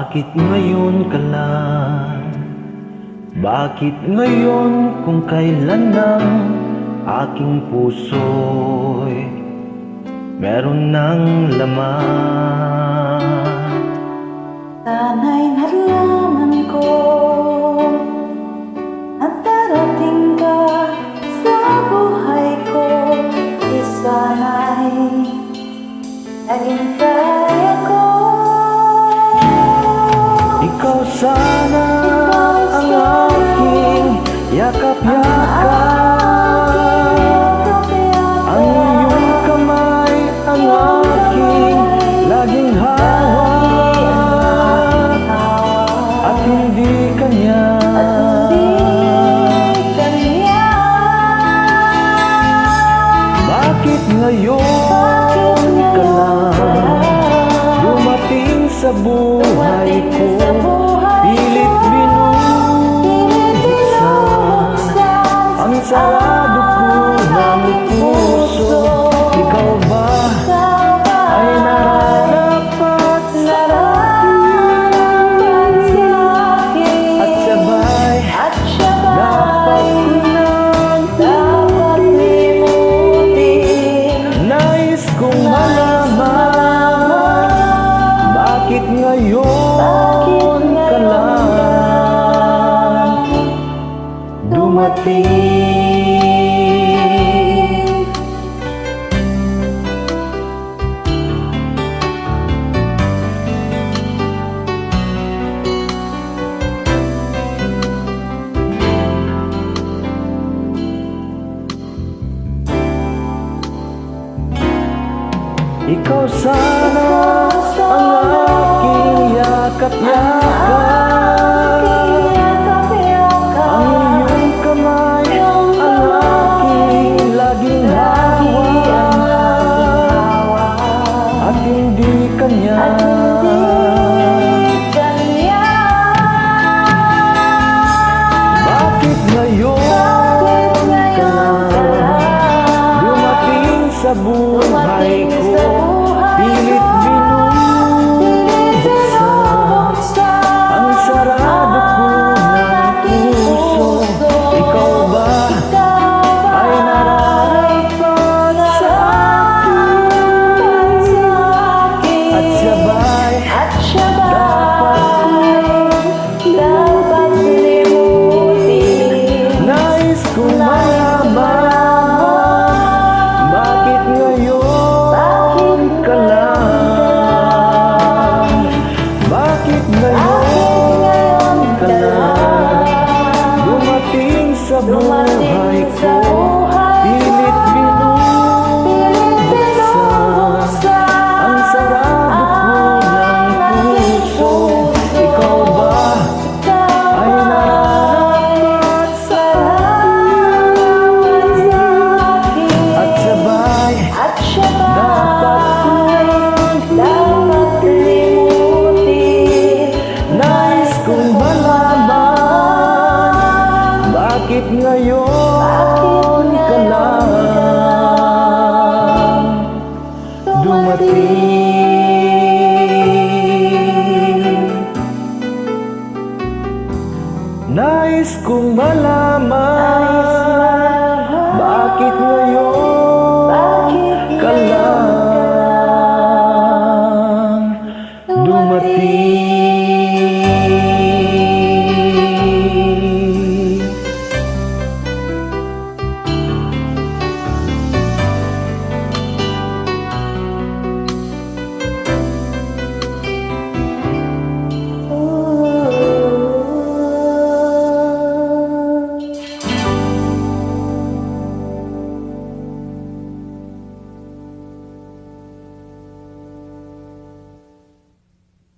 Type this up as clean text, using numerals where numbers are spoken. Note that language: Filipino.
Bakit ngayon ka lang? Bakit ngayon kung kailan ng aking puso'y meron ng laman? Sana'y nalaman ko at darating ka sa buhay ko. Di sana'y naghintay ako. Ikaw sana ang aking yakap-yakap, ang iyong kamay ang aking laging hawak, at hindi kanya. Bakit ngayon ka lang dumating sa buhay ko? Pilit binubuksan ang sarado ko ng puso. Ikaw ba ay nararapat sa akin? At sabay dapat ko nang limutin. Nais kong malaman, bakit ngayon ka lang dumating? Ikaw sana ang aking yakap-yakap, ang iyong kamay ang aking laging hawak, at hindi kanya. Bakit ngayon ka lang dumating sa buhay ko? Pilit binubuksan ang sarado ko ng puso. Ikaw ba ay nararapat sa akin? At sabay dapat limutin. Nais kong malaman, bakit ngayon ka lang? Bakit ngayon ka lang dumating sa buhay ko? Pilit binubuksan ang sarado ko ng puso. Ikaw ba ay nararapat sa akin? At sabay dapat limutin. Nais kong malaman, bakit ngayon ka lang dumating? Nais kong malaman,